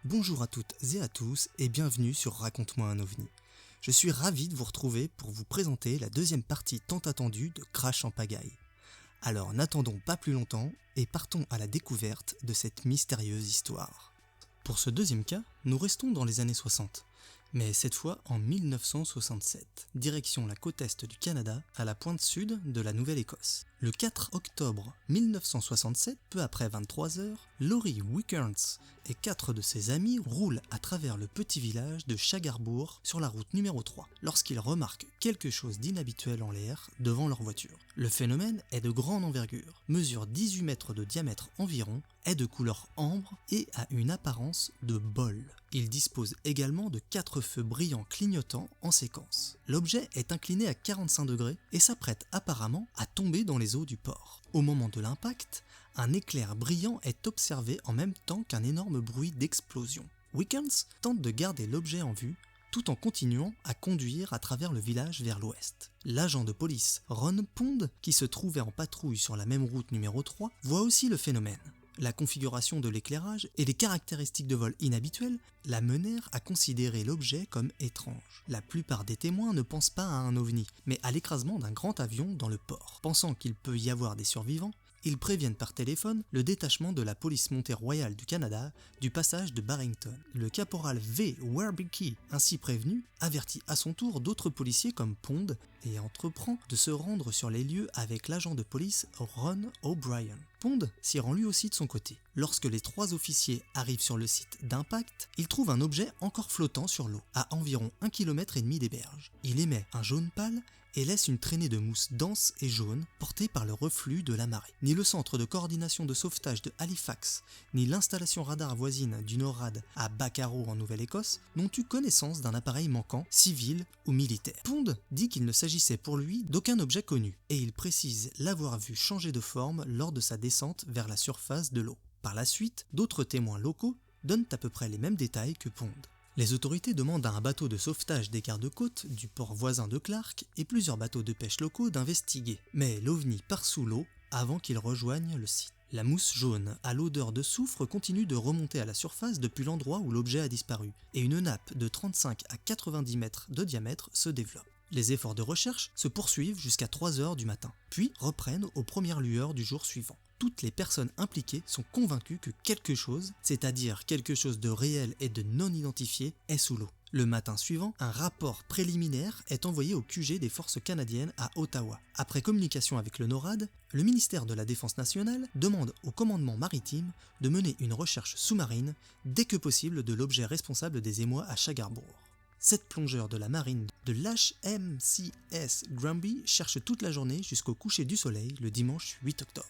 Bonjour à toutes et à tous et bienvenue sur Raconte-moi un ovni. Je suis ravi de vous retrouver pour vous présenter la deuxième partie tant attendue de Crash en pagaille. Alors n'attendons pas plus longtemps et partons à la découverte de cette mystérieuse histoire. Pour ce deuxième cas, nous restons dans les années 60, mais cette fois en 1967, direction la côte est du Canada, à la pointe sud de la Nouvelle-Écosse. Le 4 octobre 1967, peu après 23h, Laurie Wickerns et 4 de ses amis roulent à travers le petit village de Chagarbourg sur la route numéro 3, lorsqu'ils remarquent quelque chose d'inhabituel en l'air devant leur voiture. Le phénomène est de grande envergure, mesure 18 mètres de diamètre environ, est de couleur ambre et a une apparence de bol. Il dispose également de 4 feux brillants clignotants en séquence. L'objet est incliné à 45 degrés et s'apprête apparemment à tomber dans les eaux du port. Au moment de l'impact, un éclair brillant est observé en même temps qu'un énorme bruit d'explosion. Wickens tente de garder l'objet en vue tout en continuant à conduire à travers le village vers l'ouest. L'agent de police Ron Pond, qui se trouvait en patrouille sur la même route numéro 3, voit aussi le phénomène. La configuration de l'éclairage et les caractéristiques de vol inhabituelles la menèrent à considérer l'objet comme étrange. La plupart des témoins ne pensent pas à un ovni, mais à l'écrasement d'un grand avion dans le port. Pensant qu'il peut y avoir des survivants, ils préviennent par téléphone le détachement de la police montée royale du Canada du passage de Barrington. Le caporal V. Werbicki, ainsi prévenu, avertit à son tour d'autres policiers comme Pond et entreprend de se rendre sur les lieux avec l'agent de police Ron O'Brien. Pond s'y rend lui aussi de son côté. Lorsque les 3 officiers arrivent sur le site d'impact, ils trouvent un objet encore flottant sur l'eau, à environ 1,5 km des berges. Il émet un jaune pâle et laisse une traînée de mousse dense et jaune portée par le reflux de la marée. Ni le centre de coordination de sauvetage de Halifax, ni l'installation radar voisine du NORAD à Baccaro en Nouvelle-Écosse n'ont eu connaissance d'un appareil manquant, civil ou militaire. Pond dit qu'il ne s'agissait pour lui d'aucun objet connu, et il précise l'avoir vu changer de forme lors de sa descente vers la surface de l'eau. Par la suite, d'autres témoins locaux donnent à peu près les mêmes détails que Pond. Les autorités demandent à un bateau de sauvetage des gardes-côtes du port voisin de Clark et plusieurs bateaux de pêche locaux d'investiguer, mais l'OVNI part sous l'eau avant qu'il rejoigne le site. La mousse jaune à l'odeur de soufre continue de remonter à la surface depuis l'endroit où l'objet a disparu, et une nappe de 35 à 90 mètres de diamètre se développe. Les efforts de recherche se poursuivent jusqu'à 3 heures du matin, puis reprennent aux premières lueurs du jour suivant. Toutes les personnes impliquées sont convaincues que quelque chose, c'est-à-dire quelque chose de réel et de non identifié, est sous l'eau. Le matin suivant, un rapport préliminaire est envoyé au QG des forces canadiennes à Ottawa. Après communication avec le NORAD, le ministère de la Défense nationale demande au commandement maritime de mener une recherche sous-marine dès que possible de l'objet responsable des émois à Chagarbourg. 7 plongeurs de la marine de l'HMCS Granby cherchent toute la journée jusqu'au coucher du soleil le dimanche 8 octobre.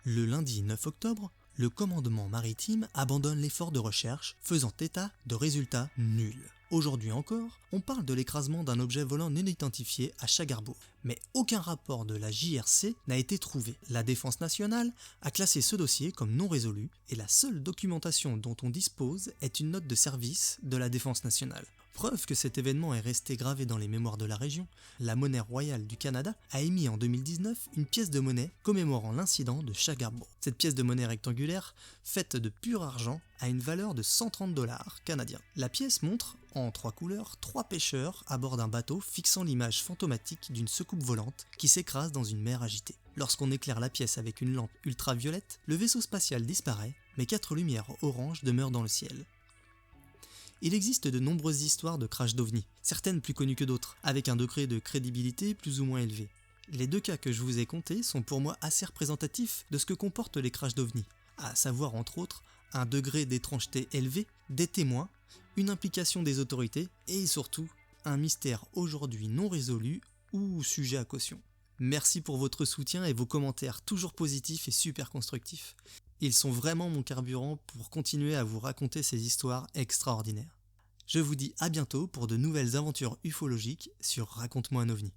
Le lundi 9 octobre, le commandement maritime abandonne l'effort de recherche, faisant état de résultats nuls. Aujourd'hui encore, on parle de l'écrasement d'un objet volant non identifié à Chagarbourg, mais aucun rapport de la JRC n'a été trouvé. La Défense nationale a classé ce dossier comme non résolu et la seule documentation dont on dispose est une note de service de la Défense nationale. Preuve que cet événement est resté gravé dans les mémoires de la région, la monnaie royale du Canada a émis en 2019 une pièce de monnaie commémorant l'incident de Chagarbourg. Cette pièce de monnaie rectangulaire, faite de pur argent, a une valeur de 130 $ canadiens. La pièce montre, en 3 couleurs, 3 pêcheurs à bord d'un bateau fixant l'image fantomatique d'une secoupe volante qui s'écrase dans une mer agitée. Lorsqu'on éclaire la pièce avec une lampe ultraviolette, le vaisseau spatial disparaît, mais 4 lumières oranges demeurent dans le ciel. Il existe de nombreuses histoires de crash d'OVNI, certaines plus connues que d'autres, avec un degré de crédibilité plus ou moins élevé. Les 2 cas que je vous ai contés sont pour moi assez représentatifs de ce que comportent les crashs d'OVNI, à savoir entre autres un degré d'étrangeté élevé, des témoins, une implication des autorités et surtout un mystère aujourd'hui non résolu ou sujet à caution. Merci pour votre soutien et vos commentaires toujours positifs et super constructifs. Ils sont vraiment mon carburant pour continuer à vous raconter ces histoires extraordinaires. Je vous dis à bientôt pour de nouvelles aventures ufologiques sur Raconte-moi un ovni.